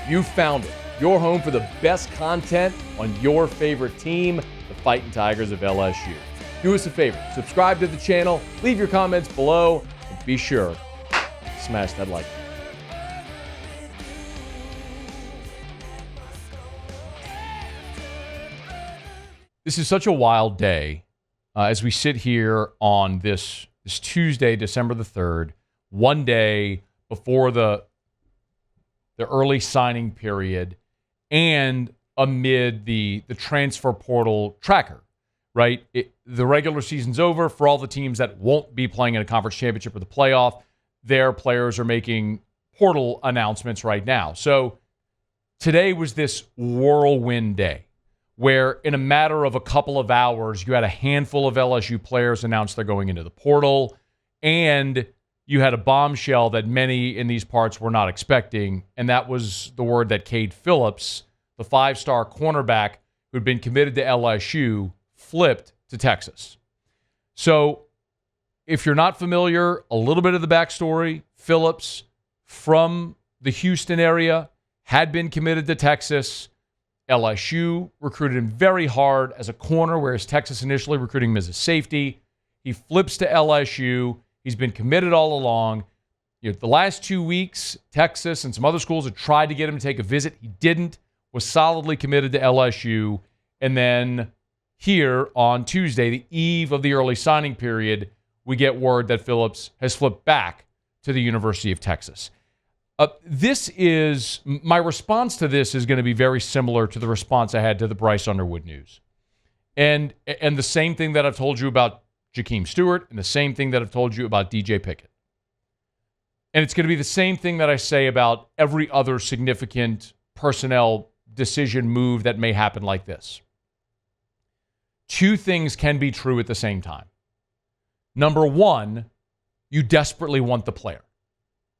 You found it. Your home for the best content on your favorite team, the Fighting Tigers of LSU. Do us a favor, subscribe to the channel, leave your comments below, and be sure to smash that like button. This is such a wild day as we sit here on this Tuesday, December the 3rd, one day before the early signing period and amid the transfer portal tracker, right? The regular season's over for all the teams that won't be playing in a conference championship or the playoff. Their players are making portal announcements right now. So today was this whirlwind day where in a matter of a couple of hours, you had a handful of LSU players announce they're going into the portal, and you had a bombshell that many in these parts were not expecting, and that was the word that Kade Phillips, the five-star cornerback who'd been committed to LSU, flipped to Texas. So if you're not familiar, a little bit of the backstory, Phillips from the Houston area had been committed to Texas. LSU recruited him very hard as a corner, whereas Texas initially recruiting him as a safety. He flips to LSU. He's been committed all along. The last 2 weeks, Texas and some other schools had tried to get him to take a visit. He didn't, was solidly committed to LSU. And then here on Tuesday, the eve of the early signing period, we get word that Phillips has flipped back to the University of Texas. My response to this is going to be very similar to the response I had to the Bryce Underwood news. And the same thing that I've told you about Jakeem Stewart, and the same thing that I've told you about DJ Pickett. And it's going to be the same thing that I say about every other significant personnel decision move that may happen like this. Two things can be true at the same time. Number one, you desperately want the player.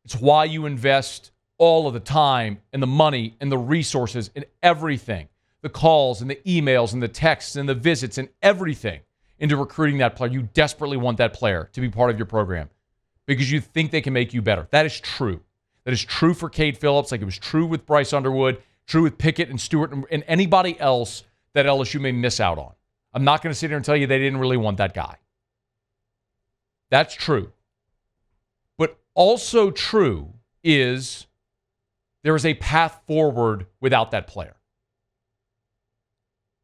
It's why you invest all of the time and the money and the resources and everything, the calls and the emails and the texts and the visits and everything into recruiting that player. You desperately want that player to be part of your program because you think they can make you better. That is true. That is true for Kade Phillips, like it was true with Bryce Underwood, true with Pickett and Stewart and anybody else that LSU may miss out on. I'm not going to sit here and tell you they didn't really want that guy. That's true. But also true is there is a path forward without that player.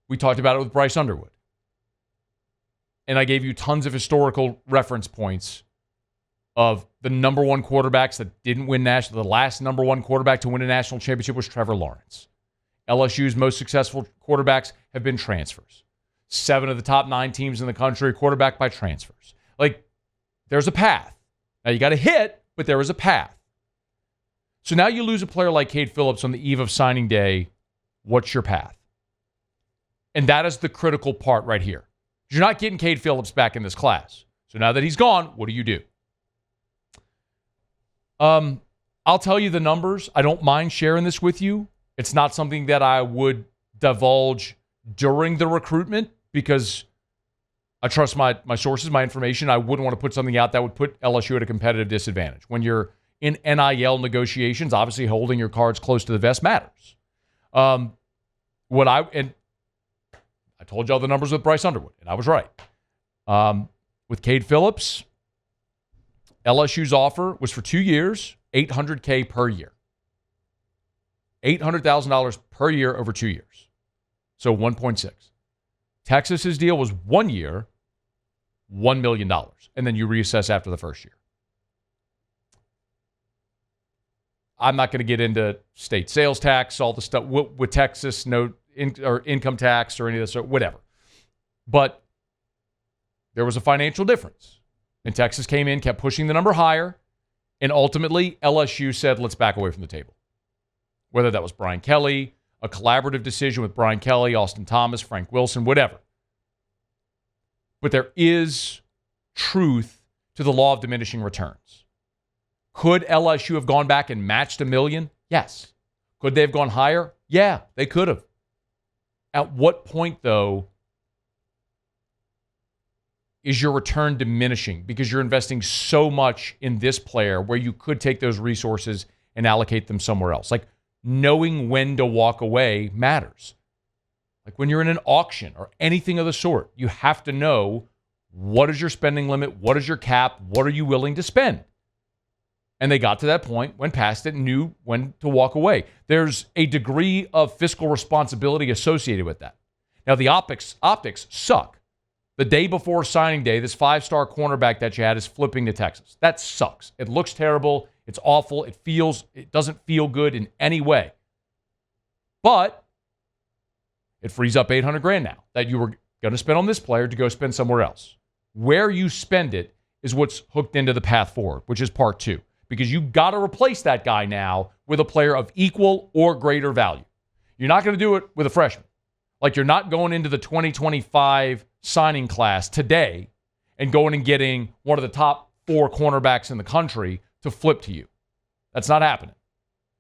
We talked about it with Bryce Underwood. And I gave you tons of historical reference points of the number one quarterbacks that didn't win national. The last number one quarterback to win a national championship was Trevor Lawrence. LSU's most successful quarterbacks have been transfers. 7 of the top 9 teams in the country quarterback by transfers. Like, there's a path. Now, you got to hit, but there is a path. So now you lose a player like Kade Phillips on the eve of signing day. What's your path? And that is the critical part right here. You're not getting Kade Phillips back in this class. So now that he's gone, what do? I'll tell you the numbers. I don't mind sharing this with you. It's not something that I would divulge during the recruitment because I trust my sources, my information. I wouldn't want to put something out that would put LSU at a competitive disadvantage. When you're in NIL negotiations, obviously holding your cards close to the vest matters. I told y'all the numbers with Bryce Underwood, and I was right. With Kade Phillips, LSU's offer was for 2 years, $800K per year. $800,000 per year over 2 years. So 1.6. Texas's deal was 1 year, $1 million. And then you reassess after the first year. I'm not going to get into state sales tax, all the stuff with Texas, or income tax or any of this, or whatever. But there was a financial difference. And Texas came in, kept pushing the number higher, and ultimately LSU said, let's back away from the table. Whether that was Brian Kelly, a collaborative decision with Brian Kelly, Austin Thomas, Frank Wilson, whatever. But there is truth to the law of diminishing returns. Could LSU have gone back and matched $1 million? Yes. Could they have gone higher? Yeah, they could have. At what point, though, is your return diminishing because you're investing so much in this player where you could take those resources and allocate them somewhere else? Like, knowing when to walk away matters. Like when you're in an auction or anything of the sort, you have to know what is your spending limit, what is your cap, what are you willing to spend? And they got to that point, went past it, and knew when to walk away. There's a degree of fiscal responsibility associated with that. Now, the optics suck. The day before signing day, this 5-star cornerback that you had is flipping to Texas. That sucks. It looks terrible. It's awful. It doesn't feel good in any way. But it frees up $800,000 now that you were going to spend on this player to go spend somewhere else. Where you spend it is what's hooked into the path forward, which is part 2. Because you got to replace that guy now with a player of equal or greater value. You're not going to do it with a freshman. Like you're not going into the 2025 signing class today and going and getting one of the top 4 cornerbacks in the country to flip to you. That's not happening.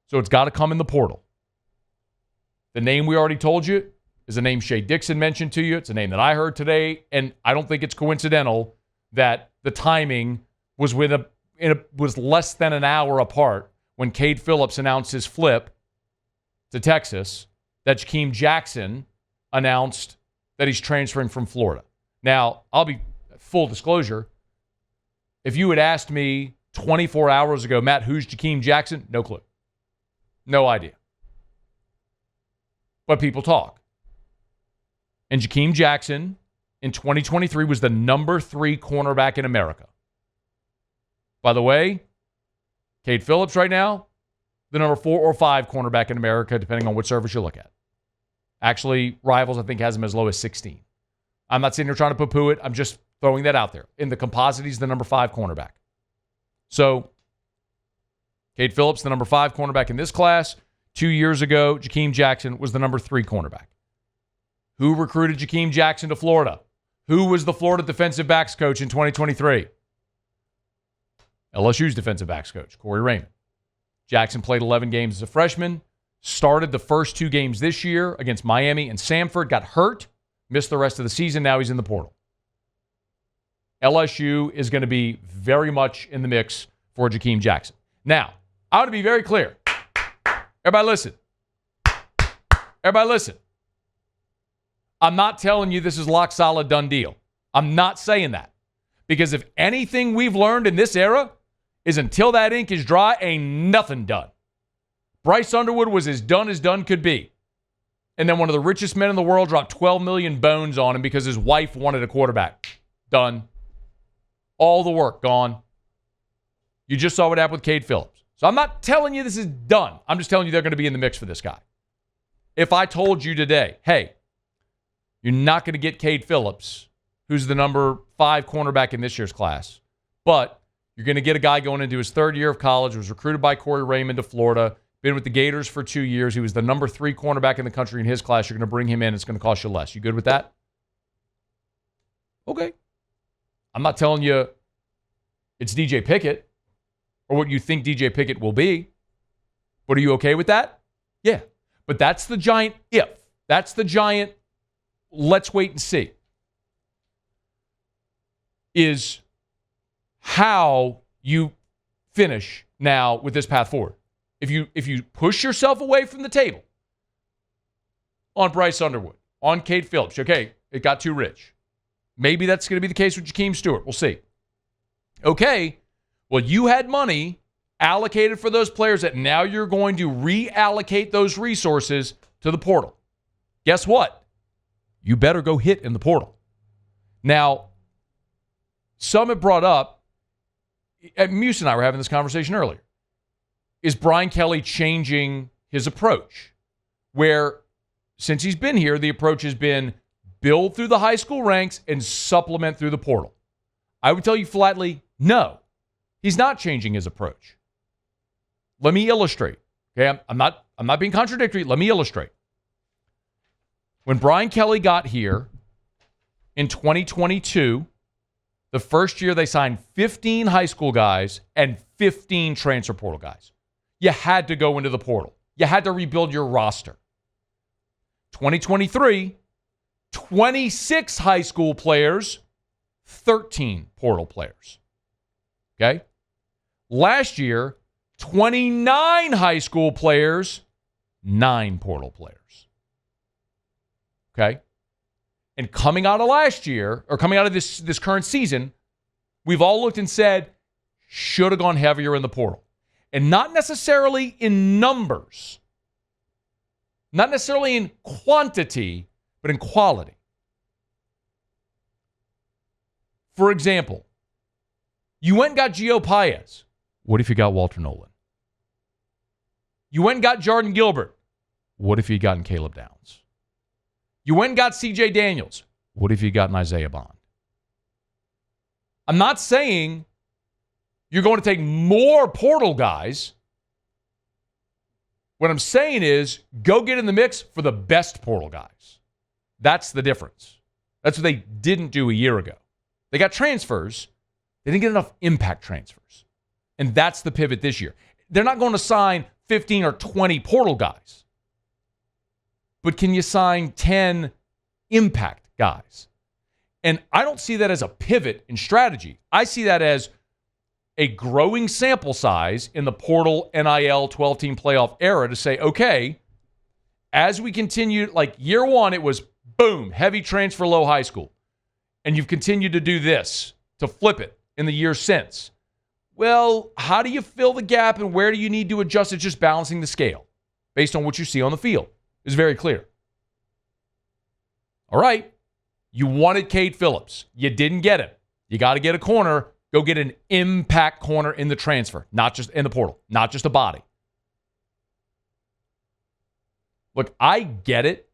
So it's got to come in the portal. The name we already told you is a name Shea Dixon mentioned to you. It's a name that I heard today, and I don't think it's coincidental that the timing was was less than an hour apart when Kade Phillips announced his flip to Texas, that Jakeem Jackson announced that he's transferring from Florida. Now, I'll be full disclosure. If you had asked me 24 hours ago, Matt, who's Jakeem Jackson? No clue. No idea. But people talk. And Jakeem Jackson in 2023 was the number 3 cornerback in America. By the way, Kade Phillips right now, the number 4 or 5 cornerback in America, depending on which service you look at. Actually, Rivals, I think, has him as low as 16. I'm not sitting here trying to poo-poo it. I'm just throwing that out there. In the composite, he's the number 5 cornerback. So, Kade Phillips, the number 5 cornerback in this class. 2 years ago, Jakeem Jackson was the number 3 cornerback. Who recruited Jakeem Jackson to Florida? Who was the Florida defensive backs coach in 2023? LSU's defensive backs coach, Corey Raymond. Jackson played 11 games as a freshman, started the first 2 games this year against Miami and Samford, got hurt, missed the rest of the season. Now he's in the portal. LSU is going to be very much in the mix for Jakeem Jackson. Now, I want to be very clear. Everybody listen. Everybody listen. I'm not telling you this is lock solid done deal. I'm not saying that. Because if anything we've learned in this era is until that ink is dry, ain't nothing done. Bryce Underwood was as done could be. And then one of the richest men in the world dropped 12 million bones on him because his wife wanted a quarterback. Done. All the work gone. You just saw what happened with Kade Phillips. So I'm not telling you this is done. I'm just telling you they're going to be in the mix for this guy. If I told you today, hey, you're not going to get Kade Phillips, who's the number 5 cornerback in this year's class, but you're going to get a guy going into his 3rd year of college, was recruited by Corey Raymond to Florida, been with the Gators for 2 years. He was the number 3 cornerback in the country in his class. You're going to bring him in. It's going to cost you less. You good with that? Okay. I'm not telling you it's DJ Pickett or what you think DJ Pickett will be, but are you okay with that? Yeah. But that's the giant if. That's the giant let's wait and see. Is how you finish now with this path forward. If you push yourself away from the table on Bryce Underwood, on Kade Phillips, okay, it got too rich. Maybe that's going to be the case with Jakeem Stewart. We'll see. Okay, well, you had money allocated for those players that now you're going to reallocate those resources to the portal. Guess what? You better go hit in the portal. Now, some have brought up, and Muse and I were having this conversation earlier, is Brian Kelly changing his approach? Where, since he's been here, the approach has been build through the high school ranks and supplement through the portal. I would tell you flatly, no. He's not changing his approach. Let me illustrate. Okay, I'm not being contradictory. Let me illustrate. When Brian Kelly got here in 2022, the first year they signed 15 high school guys and 15 transfer portal guys. You had to go into the portal. You had to rebuild your roster. 2023, 26 high school players, 13 portal players. Okay? Last year, 29 high school players, 9 portal players. Okay? And coming out of last year, or coming out of this current season, we've all looked and said, should have gone heavier in the portal. And not necessarily in numbers, not necessarily in quantity, but in quality. For example, you went and got Gio Paez. What if you got Walter Nolan? You went and got Jordan Gilbert. What if you gotten Caleb Downs? You went and got C.J. Daniels. What if you gotten Isaiah Bond? I'm not saying you're going to take more portal guys. What I'm saying is go get in the mix for the best portal guys. That's the difference. That's what they didn't do a year ago. They got transfers. They didn't get enough impact transfers. And that's the pivot this year. They're not going to sign 15 or 20 portal guys. But can you sign 10 impact guys? And I don't see that as a pivot in strategy. I see that as a growing sample size in the portal NIL 12-team playoff era to say, okay, as we continue, like year one, it was boom, heavy transfer, low high school. And you've continued to do this to flip it in the years since. Well, how do you fill the gap and where do you need to adjust? It's just balancing the scale based on what you see on the field. It's very clear. All right. You wanted Kade Phillips. You didn't get him. You got to get a corner. Go get an impact corner in the transfer, not just in the portal, not just a body. Look, I get it.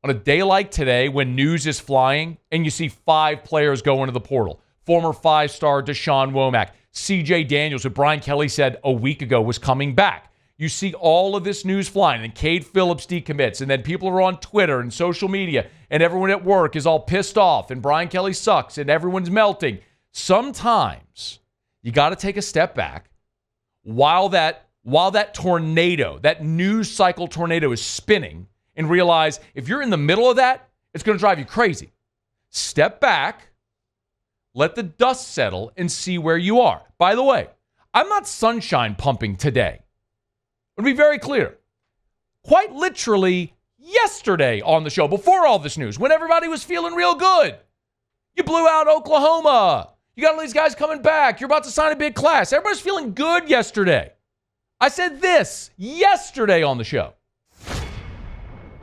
On a day like today when news is flying and you see 5 players go into the portal, former 5-star Deshaun Womack, C.J. Daniels, who Brian Kelly said a week ago was coming back. You see all of this news flying, and Kade Phillips decommits, and then people are on Twitter and social media, and everyone at work is all pissed off, and Brian Kelly sucks, and everyone's melting. Sometimes you got to take a step back while that tornado, that news cycle tornado is spinning, and realize if you're in the middle of that, it's going to drive you crazy. Step back, let the dust settle, and see where you are. By the way, I'm not sunshine pumping today. To be very clear, quite literally yesterday on the show, before all this news, when everybody was feeling real good, you blew out Oklahoma. You got all these guys coming back. You're about to sign a big class. Everybody's feeling good yesterday. I said this yesterday on the show.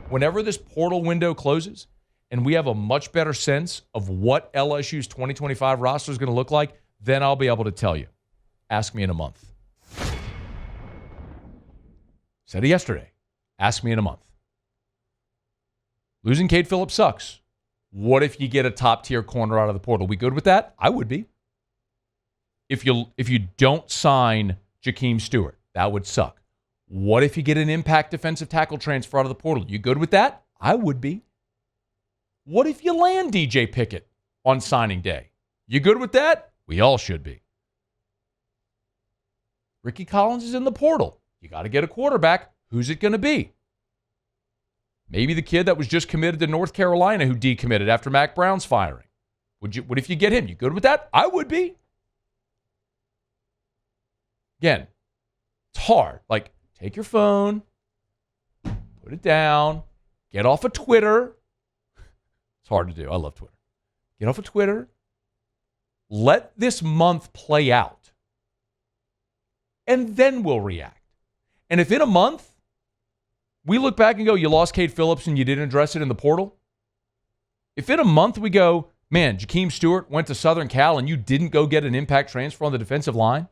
Whenever this portal window closes and we have a much better sense of what LSU's 2025 roster is going to look like, then I'll be able to tell you. Ask me in a month. Said it yesterday. Ask me in a month. Losing Kade Phillips sucks. What if you get a top-tier corner out of the portal? We good with that? I would be. If you don't sign Jakeem Stewart, that would suck. What if you get an impact defensive tackle transfer out of the portal? You good with that? I would be. What if you land DJ Pickett on signing day? You good with that? We all should be. Ricky Collins is in the portal. You got to get a quarterback. Who's it going to be? Maybe the kid that was just committed to North Carolina who decommitted after Mac Brown's firing. What if you get him? You good with that? I would be. Again, it's hard. Like, take your phone, put it down, get off of Twitter. It's hard to do. I love Twitter. Get off of Twitter. Let this month play out. And then we'll react. And if in a month, we look back and go, you lost Kade Phillips and you didn't address it in the portal. If in a month we go, man, Jakeem Stewart went to Southern Cal and you didn't go get an impact transfer on the defensive line.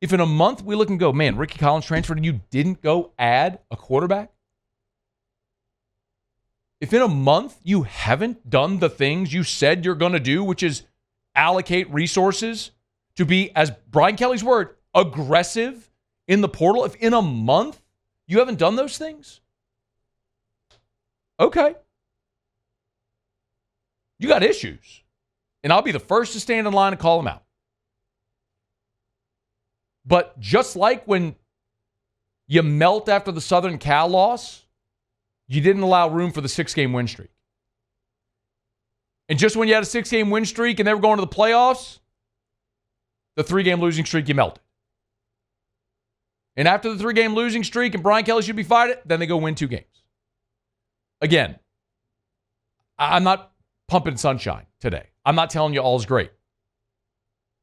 If in a month we look and go, man, Ricky Collins transferred and you didn't go add a quarterback. If in a month you haven't done the things you said you're going to do, which is allocate resources to be, as Brian Kelly's word, aggressive in the portal, if in a month you haven't done those things, okay. You got issues. And I'll be the first to stand in line and call them out. But just like when you melt after the Southern Cal loss, you didn't allow room for the 6-game win streak. And just when you had a 6-game win streak and they were going to the playoffs, the 3-game losing streak, you melted. And after the 3-game losing streak and Brian Kelly should be fired, then they go win 2 games. Again, I'm not pumping sunshine today. I'm not telling you all's great.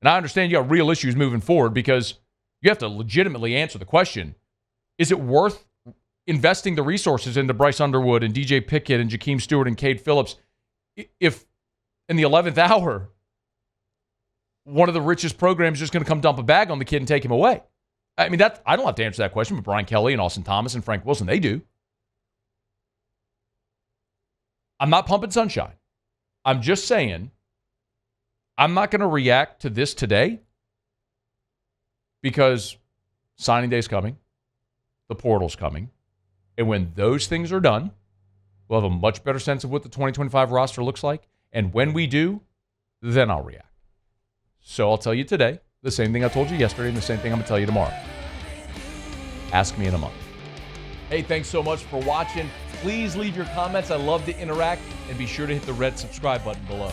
And I understand you got real issues moving forward because you have to legitimately answer the question, is it worth investing the resources into Bryce Underwood and DJ Pickett and Jakeem Stewart and Kade Phillips if in the 11th hour, one of the richest programs is just going to come dump a bag on the kid and take him away? I mean, I don't have to answer that question, but Brian Kelly and Austin Thomas and Frank Wilson, they do. I'm not pumping sunshine. I'm just saying I'm not going to react to this today because signing day is coming, the portal's coming, and when those things are done, we'll have a much better sense of what the 2025 roster looks like, and when we do, then I'll react. So I'll tell you today the same thing I told you yesterday and the same thing I'm going to tell you tomorrow. Ask me in a month. Hey, thanks so much for watching. Please leave your comments. I love to interact, and be sure to hit the red subscribe button below.